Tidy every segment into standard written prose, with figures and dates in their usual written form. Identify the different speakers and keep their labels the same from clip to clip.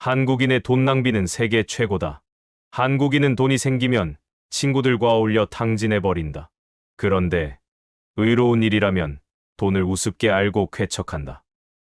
Speaker 1: 한국인의 돈 낭비는 세계 최고다. 한국인은 돈이 생기면 친구들과 어울려 탕진해버린다. 그런데 의로운 일이라면 돈을 우습게 알고 쾌척한다.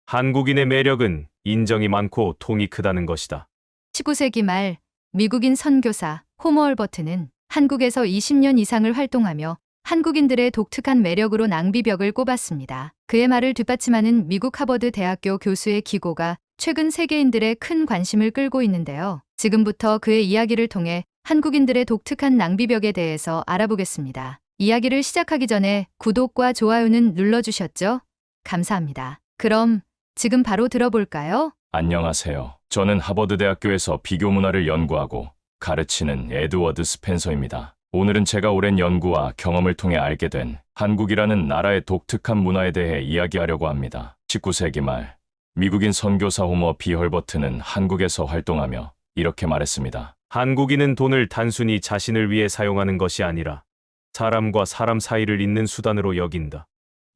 Speaker 1: 한국인의 매력은 인정이 많고 통이 크다는 것이다.
Speaker 2: 19세기 말 미국인 선교사 호머 얼버트는 한국에서 20년 이상을 활동하며 한국인들의 독특한 매력으로 낭비벽을 꼽았습니다. 그의 말을 뒷받침하는 미국 하버드 대학교 교수의 기고가 최근 세계인들의 큰 관심을 끌고 있는데요. 지금부터 그의 이야기를 통해 한국인들의 독특한 낭비벽에 대해서 알아보겠습니다. 이야기를 시작하기 전에 구독과 좋아요는 눌러주셨죠? 감사합니다. 그럼 지금 바로 들어볼까요?
Speaker 3: 안녕하세요. 저는 하버드 대학교에서 비교 문화를 연구하고 가르치는 에드워드 스펜서입니다. 오늘은 제가 오랜 연구와 경험을 통해 알게 된 한국이라는 나라의 독특한 문화에 대해 이야기하려고 합니다. 19세기 말 미국인 선교사 호머 B 헐버트는 한국에서 활동하며 이렇게 말했습니다.
Speaker 1: 한국인은 돈을 단순히 자신을 위해 사용하는 것이 아니라 사람과 사람 사이를 잇는 수단으로 여긴다.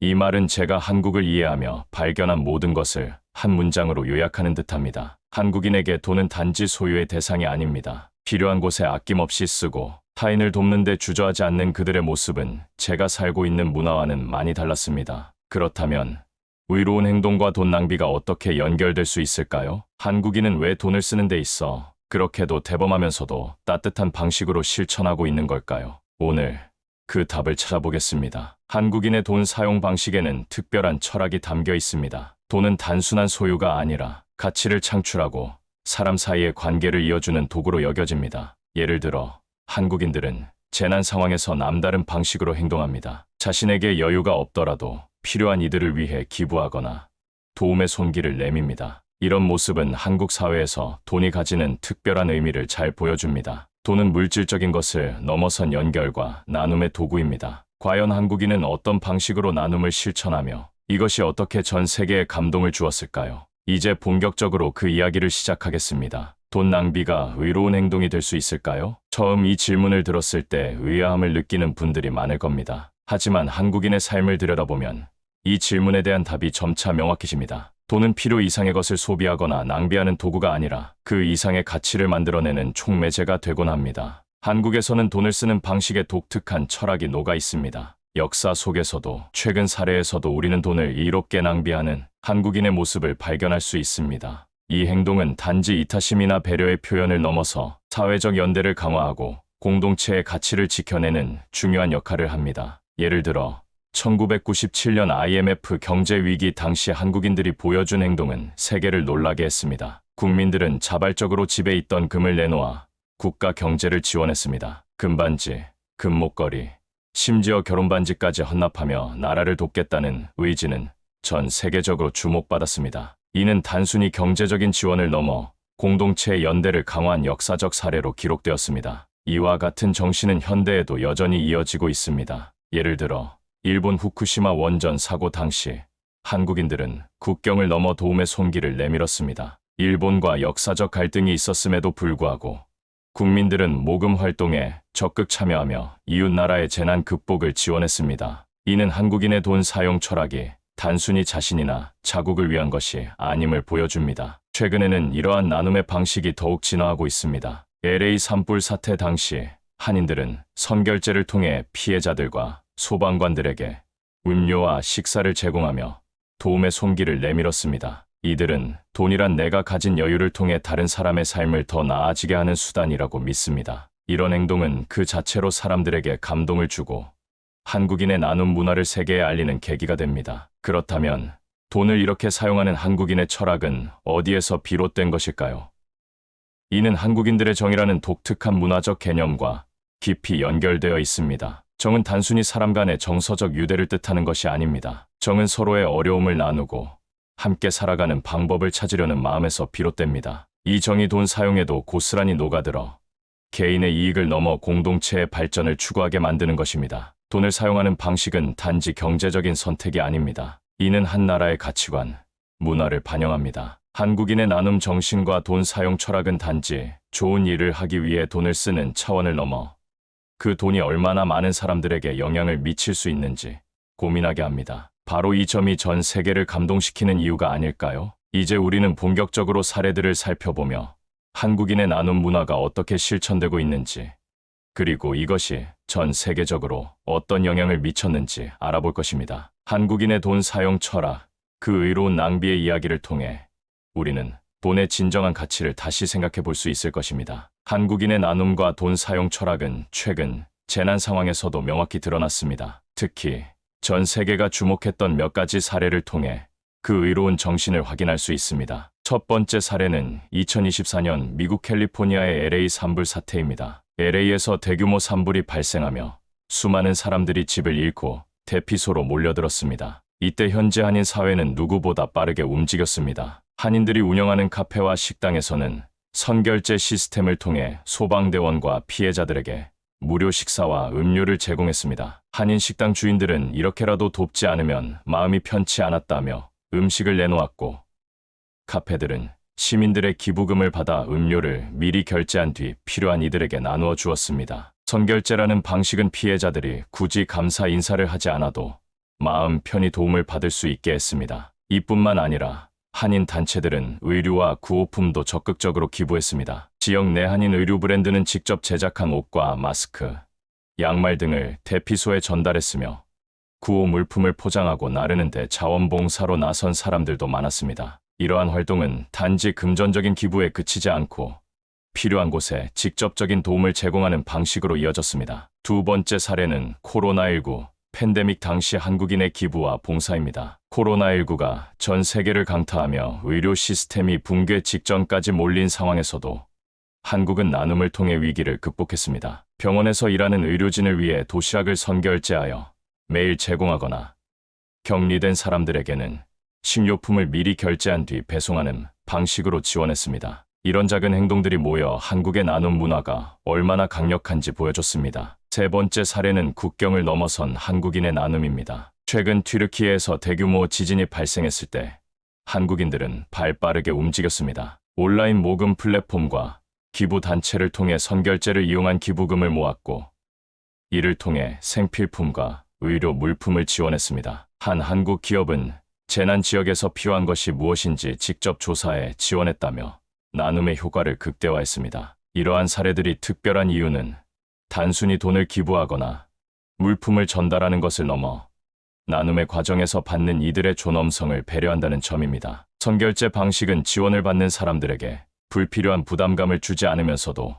Speaker 3: 이 말은 제가 한국을 이해하며 발견한 모든 것을 한 문장으로 요약하는 듯합니다. 한국인에게 돈은 단지 소유의 대상이 아닙니다. 필요한 곳에 아낌없이 쓰고 타인을 돕는 데 주저하지 않는 그들의 모습은 제가 살고 있는 문화와는 많이 달랐습니다. 그렇다면 의로운 행동과 돈 낭비가 어떻게 연결될 수 있을까요? 한국인은 왜 돈을 쓰는 데 있어 그렇게도 대범하면서도 따뜻한 방식으로 실천하고 있는 걸까요? 오늘 그 답을 찾아보겠습니다. 한국인의 돈 사용 방식에는 특별한 철학이 담겨 있습니다. 돈은 단순한 소유가 아니라 가치를 창출하고 사람 사이의 관계를 이어주는 도구로 여겨집니다. 예를 들어 한국인들은 재난 상황에서 남다른 방식으로 행동합니다. 자신에게 여유가 없더라도 필요한 이들을 위해 기부하거나 도움의 손길을 내밉니다. 이런 모습은 한국 사회에서 돈이 가지는 특별한 의미를 잘 보여줍니다. 돈은 물질적인 것을 넘어선 연결과 나눔의 도구입니다. 과연 한국인은 어떤 방식으로 나눔을 실천하며 이것이 어떻게 전 세계에 감동을 주었을까요? 이제 본격적으로 그 이야기를 시작하겠습니다. 돈 낭비가 의로운 행동이 될 수 있을까요? 처음 이 질문을 들었을 때 의아함을 느끼는 분들이 많을 겁니다. 하지만 한국인의 삶을 들여다보면 이 질문에 대한 답이 점차 명확해집니다. 돈은 필요 이상의 것을 소비하거나 낭비하는 도구가 아니라 그 이상의 가치를 만들어내는 촉매제가 되곤 합니다. 한국에서는 돈을 쓰는 방식에 독특한 철학이 녹아 있습니다. 역사 속에서도 최근 사례에서도 우리는 돈을 이롭게 낭비하는 한국인의 모습을 발견할 수 있습니다. 이 행동은 단지 이타심이나 배려의 표현을 넘어서 사회적 연대를 강화하고 공동체의 가치를 지켜내는 중요한 역할을 합니다. 예를 들어 1997년 IMF 경제위기 당시 한국인들이 보여준 행동은 세계를 놀라게 했습니다. 국민들은 자발적으로 집에 있던 금을 내놓아 국가 경제를 지원했습니다. 금반지, 금목걸이, 심지어 결혼반지까지 헌납하며 나라를 돕겠다는 의지는 전 세계적으로 주목받았습니다. 이는 단순히 경제적인 지원을 넘어 공동체의 연대를 강화한 역사적 사례로 기록되었습니다. 이와 같은 정신은 현대에도 여전히 이어지고 있습니다. 예를 들어 일본 후쿠시마 원전 사고 당시 한국인들은 국경을 넘어 도움의 손길을 내밀었습니다. 일본과 역사적 갈등이 있었음에도 불구하고 국민들은 모금 활동에 적극 참여하며 이웃 나라의 재난 극복을 지원했습니다. 이는 한국인의 돈 사용 철학이 단순히 자신이나 자국을 위한 것이 아님을 보여줍니다. 최근에는 이러한 나눔의 방식이 더욱 진화하고 있습니다. LA 산불 사태 당시 한인들은 선결제를 통해 피해자들과 소방관들에게 음료와 식사를 제공하며 도움의 손길을 내밀었습니다. 이들은 돈이란 내가 가진 여유를 통해 다른 사람의 삶을 더 나아지게 하는 수단이라고 믿습니다. 이런 행동은 그 자체로 사람들에게 감동을 주고 한국인의 나눔 문화를 세계에 알리는 계기가 됩니다. 그렇다면 돈을 이렇게 사용하는 한국인의 철학은 어디에서 비롯된 것일까요? 이는 한국인들의 정이라는 독특한 문화적 개념과 깊이 연결되어 있습니다. 정은 단순히 사람 간의 정서적 유대를 뜻하는 것이 아닙니다. 정은 서로의 어려움을 나누고 함께 살아가는 방법을 찾으려는 마음에서 비롯됩니다. 이 정이 돈 사용에도 고스란히 녹아들어 개인의 이익을 넘어 공동체의 발전을 추구하게 만드는 것입니다. 돈을 사용하는 방식은 단지 경제적인 선택이 아닙니다. 이는 한 나라의 가치관, 문화를 반영합니다. 한국인의 나눔 정신과 돈 사용 철학은 단지 좋은 일을 하기 위해 돈을 쓰는 차원을 넘어 그 돈이 얼마나 많은 사람들에게 영향을 미칠 수 있는지 고민하게 합니다. 바로 이 점이 전 세계를 감동시키는 이유가 아닐까요? 이제 우리는 본격적으로 사례들을 살펴보며 한국인의 나눔 문화가 어떻게 실천되고 있는지, 그리고 이것이 전 세계적으로 어떤 영향을 미쳤는지 알아볼 것입니다. 한국인의 돈 사용 철학, 그 의로운 낭비의 이야기를 통해 우리는 돈의 진정한 가치를 다시 생각해 볼 수 있을 것입니다. 한국인의 나눔과 돈 사용 철학은 최근 재난 상황에서도 명확히 드러났습니다. 특히 전 세계가 주목했던 몇 가지 사례를 통해 그 의로운 정신을 확인할 수 있습니다. 첫 번째 사례는 2024년 미국 캘리포니아의 LA 산불 사태입니다. LA에서 대규모 산불이 발생하며 수많은 사람들이 집을 잃고 대피소로 몰려들었습니다. 이때 현지 한인 사회는 누구보다 빠르게 움직였습니다. 한인들이 운영하는 카페와 식당에서는 선결제 시스템을 통해 소방대원과 피해자들에게 무료 식사와 음료를 제공했습니다. 한인 식당 주인들은 이렇게라도 돕지 않으면 마음이 편치 않았다며 음식을 내놓았고, 카페들은 시민들의 기부금을 받아 음료를 미리 결제한 뒤 필요한 이들에게 나누어 주었습니다. 선결제라는 방식은 피해자들이 굳이 감사 인사를 하지 않아도 마음 편히 도움을 받을 수 있게 했습니다. 이뿐만 아니라 한인 단체들은 의류와 구호품도 적극적으로 기부했습니다. 지역 내 한인 의류 브랜드는 직접 제작한 옷과 마스크, 양말 등을 대피소에 전달했으며 구호 물품을 포장하고 나르는데 자원봉사로 나선 사람들도 많았습니다. 이러한 활동은 단지 금전적인 기부에 그치지 않고 필요한 곳에 직접적인 도움을 제공하는 방식으로 이어졌습니다. 두 번째 사례는 코로나19 팬데믹 당시 한국인의 기부와 봉사입니다. 코로나19가 전 세계를 강타하며 의료 시스템이 붕괴 직전까지 몰린 상황에서도 한국은 나눔을 통해 위기를 극복했습니다. 병원에서 일하는 의료진을 위해 도시락을 선결제하여 매일 제공하거나 격리된 사람들에게는 식료품을 미리 결제한 뒤 배송하는 방식으로 지원했습니다. 이런 작은 행동들이 모여 한국의 나눔 문화가 얼마나 강력한지 보여줬습니다. 세 번째 사례는 국경을 넘어선 한국인의 나눔입니다. 최근 튀르키예에서 대규모 지진이 발생했을 때 한국인들은 발빠르게 움직였습니다. 온라인 모금 플랫폼과 기부 단체를 통해 선결제를 이용한 기부금을 모았고, 이를 통해 생필품과 의료 물품을 지원했습니다. 한 한국 기업은 재난 지역에서 필요한 것이 무엇인지 직접 조사해 지원했다며 나눔의 효과를 극대화했습니다. 이러한 사례들이 특별한 이유는 단순히 돈을 기부하거나 물품을 전달하는 것을 넘어 나눔의 과정에서 받는 이들의 존엄성을 배려한다는 점입니다. 선결제 방식은 지원을 받는 사람들에게 불필요한 부담감을 주지 않으면서도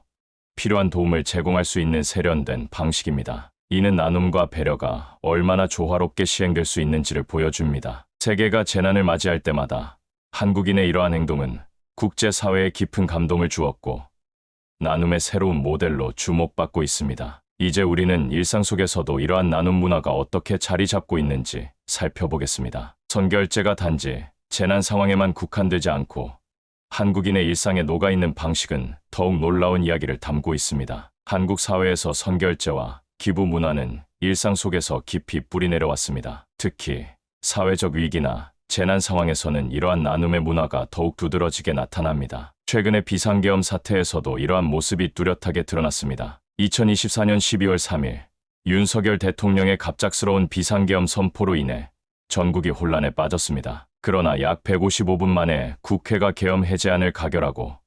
Speaker 3: 필요한 도움을 제공할 수 있는 세련된 방식입니다. 이는 나눔과 배려가 얼마나 조화롭게 시행될 수 있는지를 보여줍니다. 세계가 재난을 맞이할 때마다 한국인의 이러한 행동은 국제사회에 깊은 감동을 주었고 나눔의 새로운 모델로 주목받고 있습니다. 이제 우리는 일상 속에서도 이러한 나눔 문화가 어떻게 자리 잡고 있는지 살펴보겠습니다. 선결제가 단지 재난 상황에만 국한되지 않고 한국인의 일상에 녹아있는 방식은 더욱 놀라운 이야기를 담고 있습니다. 한국 사회에서 선결제와 기부 문화는 일상 속에서 깊이 뿌리내려왔습니다. 특히 사회적 위기나 재난 상황에서는 이러한 나눔의 문화가 더욱 두드러지게 나타납니다. 최근의 비상계엄 사태에서도 이러한 모습이 뚜렷하게 드러났습니다. 2024년 12월 3일 윤석열 대통령의 갑작스러운 비상계엄 선포로 인해 전국이 혼란에 빠졌습니다. 그러나 약 155분 만에 국회가 계엄 해제안을 가결하고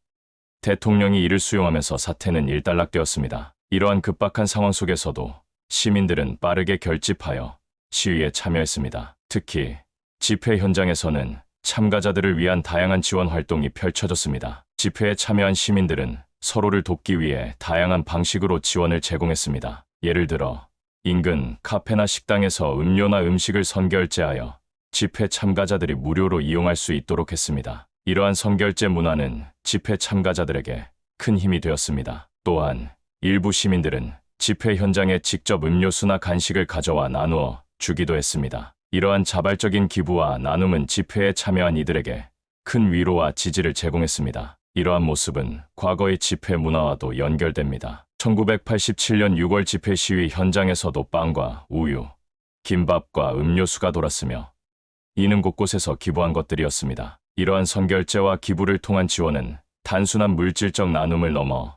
Speaker 3: 대통령이 이를 수용하면서 사태는 일단락되었습니다. 이러한 급박한 상황 속에서도 시민들은 빠르게 결집하여 시위에 참여했습니다. 특히 집회 현장에서는 참가자들을 위한 다양한 지원 활동이 펼쳐졌습니다. 집회에 참여한 시민들은 서로를 돕기 위해 다양한 방식으로 지원을 제공했습니다. 예를 들어 인근 카페나 식당에서 음료나 음식을 선결제하여 집회 참가자들이 무료로 이용할 수 있도록 했습니다. 이러한 선결제 문화는 집회 참가자들에게 큰 힘이 되었습니다. 또한 일부 시민들은 집회 현장에 직접 음료수나 간식을 가져와 나누어 주기도 했습니다. 이러한 자발적인 기부와 나눔은 집회에 참여한 이들에게 큰 위로와 지지를 제공했습니다. 이러한 모습은 과거의 집회 문화와도 연결됩니다. 1987년 6월 집회 시위 현장에서도 빵과 우유, 김밥과 음료수가 돌았으며 이는 곳곳에서 기부한 것들이었습니다. 이러한 선결제와 기부를 통한 지원은 단순한 물질적 나눔을 넘어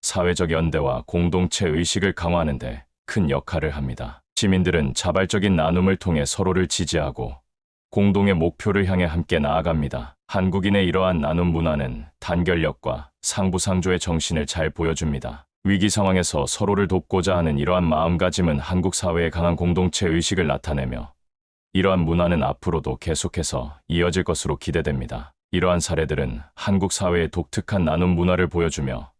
Speaker 3: 사회적 연대와 공동체 의식을 강화하는 데 큰 역할을 합니다. 시민들은 자발적인 나눔을 통해 서로를 지지하고 공동의 목표를 향해 함께 나아갑니다. 한국인의 이러한 나눔 문화는 단결력과 상부상조의 정신을 잘 보여줍니다. 위기 상황에서 서로를 돕고자 하는 이러한 마음가짐은 한국 사회의 강한 공동체 의식을 나타내며 이러한 문화는 앞으로도 계속해서 이어질 것으로 기대됩니다. 이러한 사례들은 한국 사회의 독특한 나눔 문화를 보여주며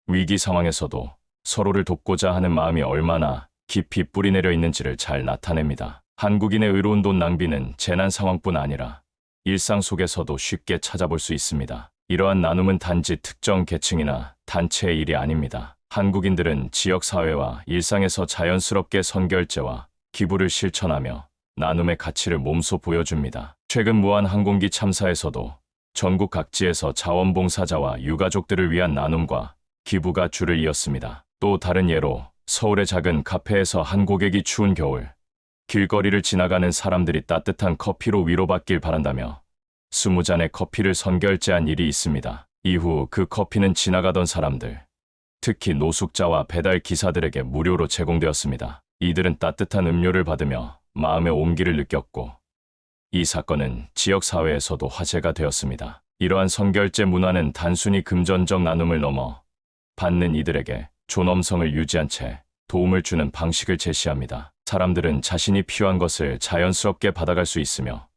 Speaker 3: 위기 상황에서도 서로를 돕고자 하는 마음이 얼마나 깊이 뿌리내려 있는지를 잘 나타냅니다. 한국인의 의로운 돈 낭비는 재난 상황뿐 아니라 일상 속에서도 쉽게 찾아볼 수 있습니다. 이러한 나눔은 단지 특정 계층이나 단체의 일이 아닙니다. 한국인들은 지역사회와 일상에서 자연스럽게 선결제와 기부를 실천하며 나눔의 가치를 몸소 보여줍니다. 최근 무한항공기 참사에서도 전국 각지에서 자원봉사자와 유가족들을 위한 나눔과 기부가 줄을 이었습니다. 또 다른 예로 서울의 작은 카페에서 한 고객이 추운 겨울 길거리를 지나가는 사람들이 따뜻한 커피로 위로받길 바란다며 20잔의 커피를 선결제한 일이 있습니다. 이후 그 커피는 지나가던 사람들, 특히 노숙자와 배달 기사들에게 무료로 제공되었습니다. 이들은 따뜻한 음료를 받으며 마음의 온기를 느꼈고 이 사건은 지역사회에서도 화제가 되었습니다. 이러한 선결제 문화는 단순히 금전적 나눔을 넘어 받는 이들에게 존엄성을 유지한 채 도움을 주는 방식을 제시합니다. 사람들은 자신이 필요한 것을 자연스럽게 받아갈 수 있으며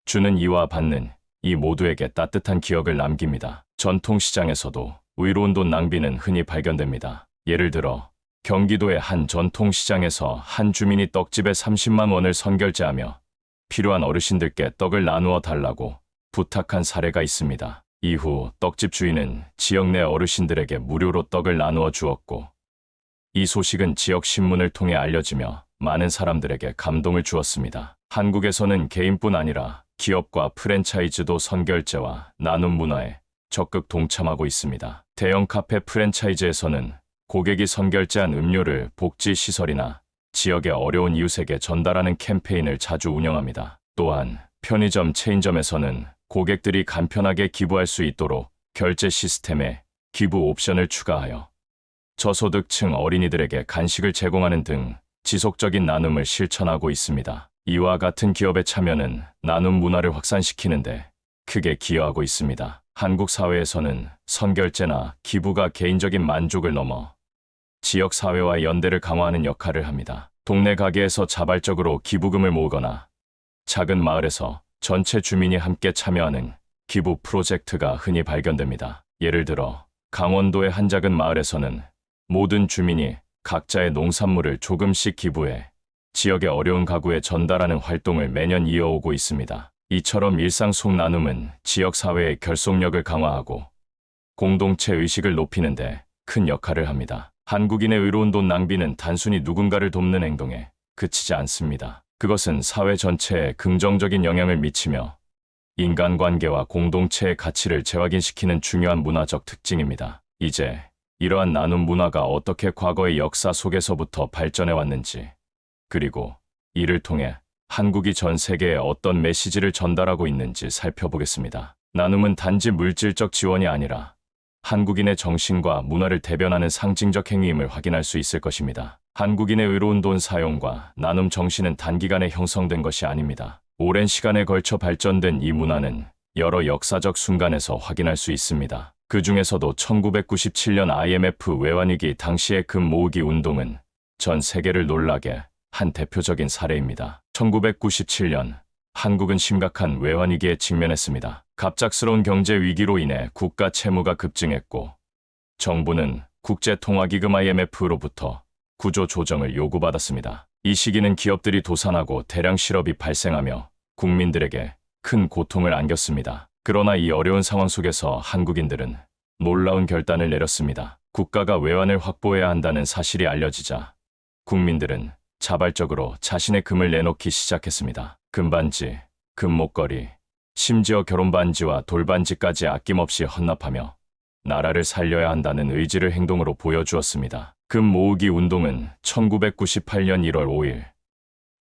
Speaker 3: 주는 이와 받는 이 모두에게 따뜻한 기억을 남깁니다. 전통시장에서도 의로운 돈 낭비는 흔히 발견됩니다. 예를 들어 경기도의 한 전통시장에서 한 주민이 떡집에 30만 원을 선결제하며 필요한 어르신들께 떡을 나누어 달라고 부탁한 사례가 있습니다. 이후 떡집 주인은 지역 내 어르신들에게 무료로 떡을 나누어 주었고 이 소식은 지역 신문을 통해 알려지며 많은 사람들에게 감동을 주었습니다. 한국에서는 개인뿐 아니라 기업과 프랜차이즈도 선결제와 나눔 문화에 적극 동참하고 있습니다. 대형 카페 프랜차이즈에서는 고객이 선결제한 음료를 복지시설이나 지역의 어려운 이웃에게 전달하는 캠페인을 자주 운영합니다. 또한 편의점 체인점에서는 고객들이 간편하게 기부할 수 있도록 결제 시스템에 기부 옵션을 추가하여 저소득층 어린이들에게 간식을 제공하는 등 지속적인 나눔을 실천하고 있습니다. 이와 같은 기업의 참여는 나눔 문화를 확산시키는데 크게 기여하고 있습니다. 한국 사회에서는 선결제나 기부가 개인적인 만족을 넘어 지역 사회와 연대를 강화하는 역할을 합니다. 동네 가게에서 자발적으로 기부금을 모으거나 작은 마을에서 전체 주민이 함께 참여하는 기부 프로젝트가 흔히 발견됩니다. 예를 들어 강원도의 한 작은 마을에서는 모든 주민이 각자의 농산물을 조금씩 기부해 지역의 어려운 가구에 전달하는 활동을 매년 이어오고 있습니다. 이처럼 일상 속 나눔은 지역 사회의 결속력을 강화하고 공동체 의식을 높이는 데 큰 역할을 합니다. 한국인의 의로운 돈 낭비는 단순히 누군가를 돕는 행동에 그치지 않습니다. 그것은 사회 전체에 긍정적인 영향을 미치며 인간관계와 공동체의 가치를 재확인시키는 중요한 문화적 특징입니다. 이제 이러한 나눔 문화가 어떻게 과거의 역사 속에서부터 발전해 왔는지, 그리고 이를 통해 한국이 전 세계에 어떤 메시지를 전달하고 있는지 살펴보겠습니다. 나눔은 단지 물질적 지원이 아니라 한국인의 정신과 문화를 대변하는 상징적 행위임을 확인할 수 있을 것입니다. 한국인의 의로운 돈 사용과 나눔 정신은 단기간에 형성된 것이 아닙니다. 오랜 시간에 걸쳐 발전된 이 문화는 여러 역사적 순간에서 확인할 수 있습니다. 그 중에서도 1997년 IMF 외환위기 당시의 금 모으기 운동은 전 세계를 놀라게 한 대표적인 사례입니다. 1997년 한국은 심각한 외환위기에 직면했습니다. 갑작스러운 경제 위기로 인해 국가 채무가 급증했고 정부는 국제통화기금 IMF로부터 구조 조정을 요구받았습니다. 이 시기는 기업들이 도산하고 대량 실업이 발생하며 국민들에게 큰 고통을 안겼습니다. 그러나 이 어려운 상황 속에서 한국인들은 놀라운 결단을 내렸습니다. 국가가 외환을 확보해야 한다는 사실이 알려지자 국민들은 자발적으로 자신의 금을 내놓기 시작했습니다. 금반지, 금목걸이, 심지어 결혼반지와 돌반지까지 아낌없이 헌납하며 나라를 살려야 한다는 의지를 행동으로 보여주었습니다. 금 모으기 운동은 1998년 1월 5일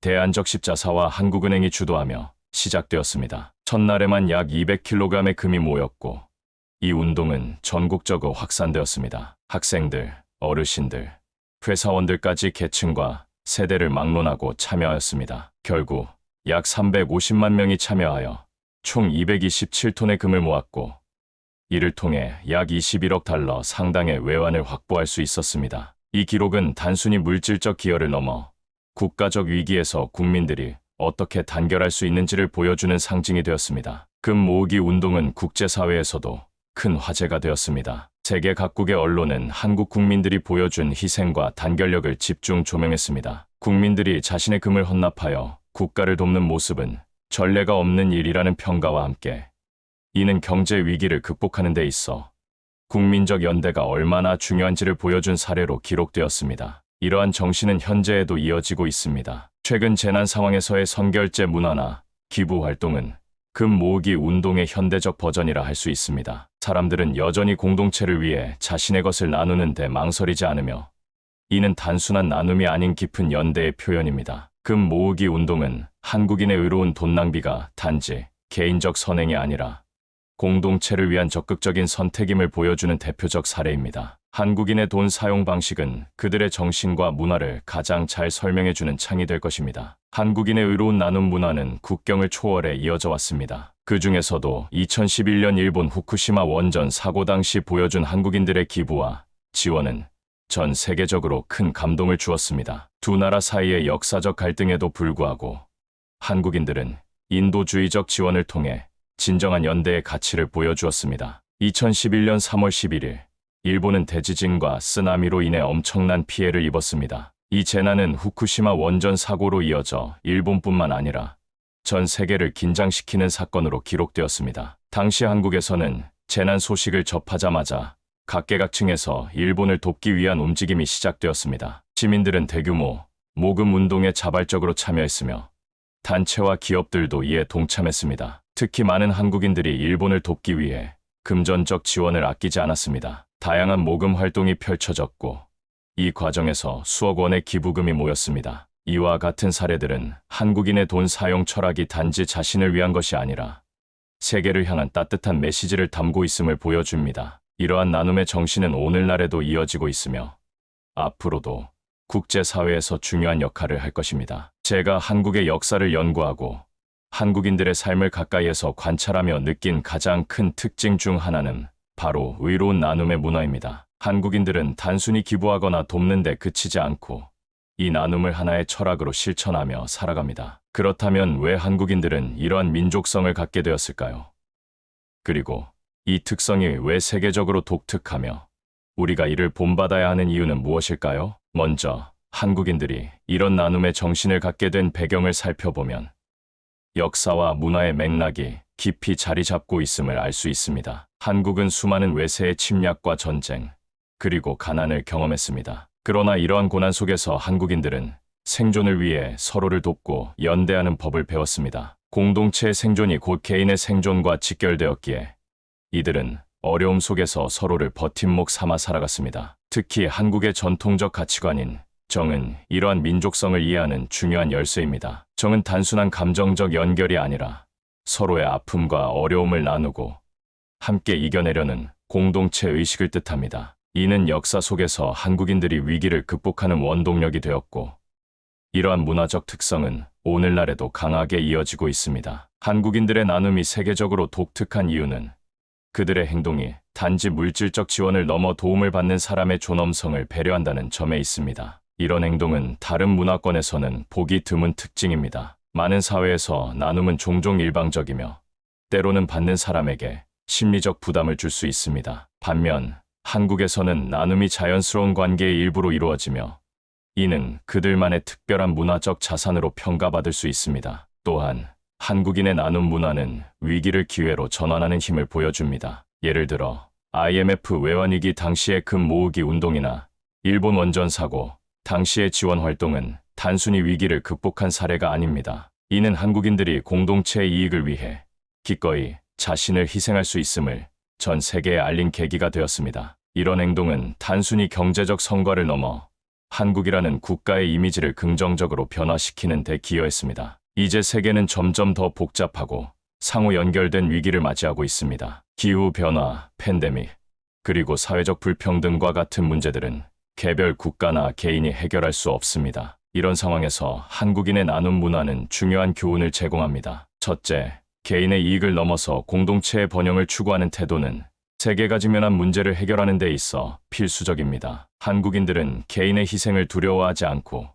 Speaker 3: 대한적십자사와 한국은행이 주도하며 시작되었습니다. 첫날에만 약 200kg의 금이 모였고 이 운동은 전국적으로 확산되었습니다. 학생들, 어르신들, 회사원들까지 계층과 세대를 막론하고 참여하였습니다. 결국 약 350만 명이 참여하여 총 227톤의 금을 모았고 이를 통해 약 21억 달러 상당의 외환을 확보할 수 있었습니다. 이 기록은 단순히 물질적 기여를 넘어 국가적 위기에서 국민들이 어떻게 단결할 수 있는지를 보여주는 상징이 되었습니다. 금 모으기 운동은 국제사회에서도 큰 화제가 되었습니다. 세계 각국의 언론은 한국 국민들이 보여준 희생과 단결력을 집중 조명했습니다. 국민들이 자신의 금을 헌납하여 국가를 돕는 모습은 전례가 없는 일이라는 평가와 함께 이는 경제 위기를 극복하는 데 있어 국민적 연대가 얼마나 중요한지를 보여준 사례로 기록되었습니다. 이러한 정신은 현재에도 이어지고 있습니다. 최근 재난 상황에서의 선결제 문화나 기부 활동은 금 모으기 운동의 현대적 버전이라 할 수 있습니다. 사람들은 여전히 공동체를 위해 자신의 것을 나누는 데 망설이지 않으며 이는 단순한 나눔이 아닌 깊은 연대의 표현입니다. 금 모으기 운동은 한국인의 의로운 돈 낭비가 단지 개인적 선행이 아니라 공동체를 위한 적극적인 선택임을 보여주는 대표적 사례입니다. 한국인의 돈 사용 방식은 그들의 정신과 문화를 가장 잘 설명해주는 창이 될 것입니다. 한국인의 의로운 나눔 문화는 국경을 초월해 이어져 왔습니다. 그 중에서도 2011년 일본 후쿠시마 원전 사고 당시 보여준 한국인들의 기부와 지원은 전 세계적으로 큰 감동을 주었습니다. 두 나라 사이의 역사적 갈등에도 불구하고 한국인들은 인도주의적 지원을 통해 진정한 연대의 가치를 보여주었습니다. 2011년 3월 11일, 일본은 대지진과 쓰나미로 인해 엄청난 피해를 입었습니다. 이 재난은 후쿠시마 원전 사고로 이어져 일본뿐만 아니라 전 세계를 긴장시키는 사건으로 기록되었습니다. 당시 한국에서는 재난 소식을 접하자마자 각계각층에서 일본을 돕기 위한 움직임이 시작되었습니다. 시민들은 대규모 모금 운동에 자발적으로 참여했으며 단체와 기업들도 이에 동참했습니다. 특히 많은 한국인들이 일본을 돕기 위해 금전적 지원을 아끼지 않았습니다. 다양한 모금 활동이 펼쳐졌고 이 과정에서 수억 원의 기부금이 모였습니다. 이와 같은 사례들은 한국인의 돈 사용 철학이 단지 자신을 위한 것이 아니라 세계를 향한 따뜻한 메시지를 담고 있음을 보여줍니다. 이러한 나눔의 정신은 오늘날에도 이어지고 있으며 앞으로도 국제사회에서 중요한 역할을 할 것입니다. 제가 한국의 역사를 연구하고 한국인들의 삶을 가까이에서 관찰하며 느낀 가장 큰 특징 중 하나는 바로 의로운 나눔의 문화입니다. 한국인들은 단순히 기부하거나 돕는 데 그치지 않고 이 나눔을 하나의 철학으로 실천하며 살아갑니다. 그렇다면 왜 한국인들은 이러한 민족성을 갖게 되었을까요? 그리고 이 특성이 왜 세계적으로 독특하며 우리가 이를 본받아야 하는 이유는 무엇일까요? 먼저 한국인들이 이런 나눔의 정신을 갖게 된 배경을 살펴보면 역사와 문화의 맥락이 깊이 자리 잡고 있음을 알 수 있습니다. 한국은 수많은 외세의 침략과 전쟁, 그리고 가난을 경험했습니다. 그러나 이러한 고난 속에서 한국인들은 생존을 위해 서로를 돕고 연대하는 법을 배웠습니다. 공동체의 생존이 곧 개인의 생존과 직결되었기에 이들은 어려움 속에서 서로를 버팀목 삼아 살아갔습니다. 특히 한국의 전통적 가치관인 정은 이러한 민족성을 이해하는 중요한 열쇠입니다. 정은 단순한 감정적 연결이 아니라 서로의 아픔과 어려움을 나누고 함께 이겨내려는 공동체 의식을 뜻합니다. 이는 역사 속에서 한국인들이 위기를 극복하는 원동력이 되었고 이러한 문화적 특성은 오늘날에도 강하게 이어지고 있습니다. 한국인들의 나눔이 세계적으로 독특한 이유는 그들의 행동이 단지 물질적 지원을 넘어 도움을 받는 사람의 존엄성을 배려한다는 점에 있습니다. 이런 행동은 다른 문화권에서는 보기 드문 특징입니다. 많은 사회에서 나눔은 종종 일방적이며 때로는 받는 사람에게 심리적 부담을 줄 수 있습니다. 반면 한국에서는 나눔이 자연스러운 관계의 일부로 이루어지며 이는 그들만의 특별한 문화적 자산으로 평가받을 수 있습니다. 또한 한국인의 나눔 문화는 위기를 기회로 전환하는 힘을 보여줍니다. 예를 들어 IMF 외환위기 당시의 금 모으기 운동이나 일본 원전 사고 당시의 지원 활동은 단순히 위기를 극복한 사례가 아닙니다. 이는 한국인들이 공동체의 이익을 위해 기꺼이 자신을 희생할 수 있음을 전 세계에 알린 계기가 되었습니다. 이런 행동은 단순히 경제적 성과를 넘어 한국이라는 국가의 이미지를 긍정적으로 변화시키는 데 기여했습니다. 이제 세계는 점점 더 복잡하고 상호 연결된 위기를 맞이하고 있습니다. 기후변화, 팬데믹, 그리고 사회적 불평등과 같은 문제들은 개별 국가나 개인이 해결할 수 없습니다. 이런 상황에서 한국인의 나눔 문화는 중요한 교훈을 제공합니다. 첫째, 개인의 이익을 넘어서 공동체의 번영을 추구하는 태도는 세계가 직면한 문제를 해결하는 데 있어 필수적입니다. 한국인들은 개인의 희생을 두려워하지 않고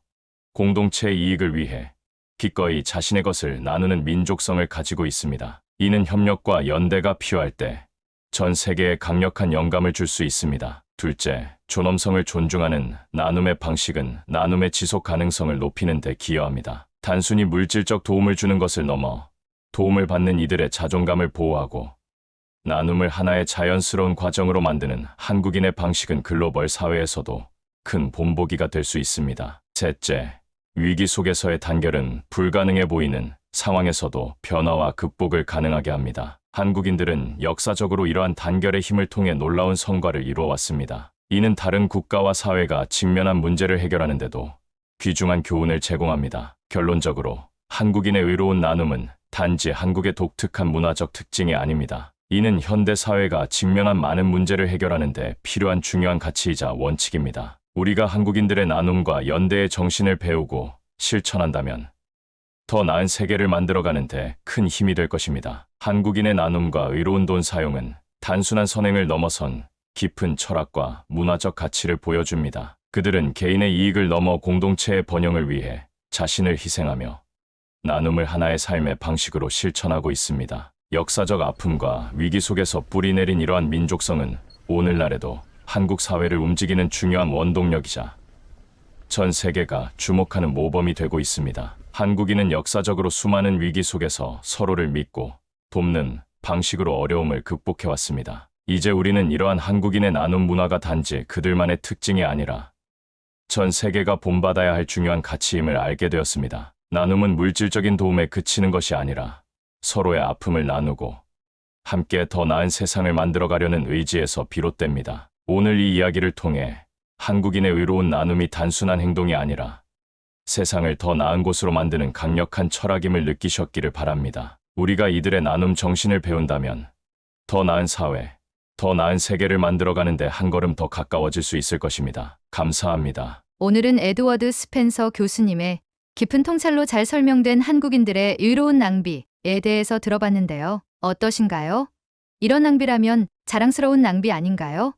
Speaker 3: 공동체의 이익을 위해 기꺼이 자신의 것을 나누는 민족성을 가지고 있습니다. 이는 협력과 연대가 필요할 때 전 세계에 강력한 영감을 줄 수 있습니다. 둘째, 존엄성을 존중하는 나눔의 방식은 나눔의 지속 가능성을 높이는 데 기여합니다. 단순히 물질적 도움을 주는 것을 넘어 도움을 받는 이들의 자존감을 보호하고 나눔을 하나의 자연스러운 과정으로 만드는 한국인의 방식은 글로벌 사회에서도 큰 본보기가 될 수 있습니다. 셋째, 위기 속에서의 단결은 불가능해 보이는 상황에서도 변화와 극복을 가능하게 합니다. 한국인들은 역사적으로 이러한 단결의 힘을 통해 놀라운 성과를 이루어왔습니다. 이는 다른 국가와 사회가 직면한 문제를 해결하는데도 귀중한 교훈을 제공합니다. 결론적으로 한국인의 의로운 나눔은 단지 한국의 독특한 문화적 특징이 아닙니다. 이는 현대 사회가 직면한 많은 문제를 해결하는 데 필요한 중요한 가치이자 원칙입니다. 우리가 한국인들의 나눔과 연대의 정신을 배우고 실천한다면 더 나은 세계를 만들어가는 데 큰 힘이 될 것입니다. 한국인의 나눔과 의로운 돈 사용은 단순한 선행을 넘어선 깊은 철학과 문화적 가치를 보여줍니다. 그들은 개인의 이익을 넘어 공동체의 번영을 위해 자신을 희생하며 나눔을 하나의 삶의 방식으로 실천하고 있습니다. 역사적 아픔과 위기 속에서 뿌리내린 이러한 민족성은 오늘날에도 한국 사회를 움직이는 중요한 원동력이자 전 세계가 주목하는 모범이 되고 있습니다. 한국인은 역사적으로 수많은 위기 속에서 서로를 믿고 돕는 방식으로 어려움을 극복해왔습니다. 이제 우리는 이러한 한국인의 나눔 문화가 단지 그들만의 특징이 아니라 전 세계가 본받아야 할 중요한 가치임을 알게 되었습니다. 나눔은 물질적인 도움에 그치는 것이 아니라 서로의 아픔을 나누고 함께 더 나은 세상을 만들어가려는 의지에서 비롯됩니다. 오늘 이 이야기를 통해 한국인의 의로운 나눔이 단순한 행동이 아니라 세상을 더 나은 곳으로 만드는 강력한 철학임을 느끼셨기를 바랍니다. 우리가 이들의 나눔 정신을 배운다면 더 나은 사회, 더 나은 세계를 만들어가는데 한 걸음 더 가까워질 수 있을 것입니다. 감사합니다.
Speaker 2: 오늘은 에드워드 스펜서 교수님의 깊은 통찰로 잘 설명된 한국인들의 의로운 낭비에 대해서 들어봤는데요. 어떠신가요? 이런 낭비라면 자랑스러운 낭비 아닌가요?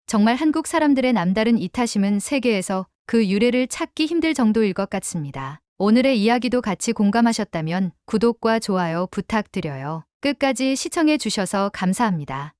Speaker 2: 정말 한국 사람들의 남다른 이타심은 세계에서 그 유래를 찾기 힘들 정도일 것 같습니다. 오늘의 이야기도 같이 공감하셨다면 구독과 좋아요 부탁드려요. 끝까지 시청해 주셔서 감사합니다.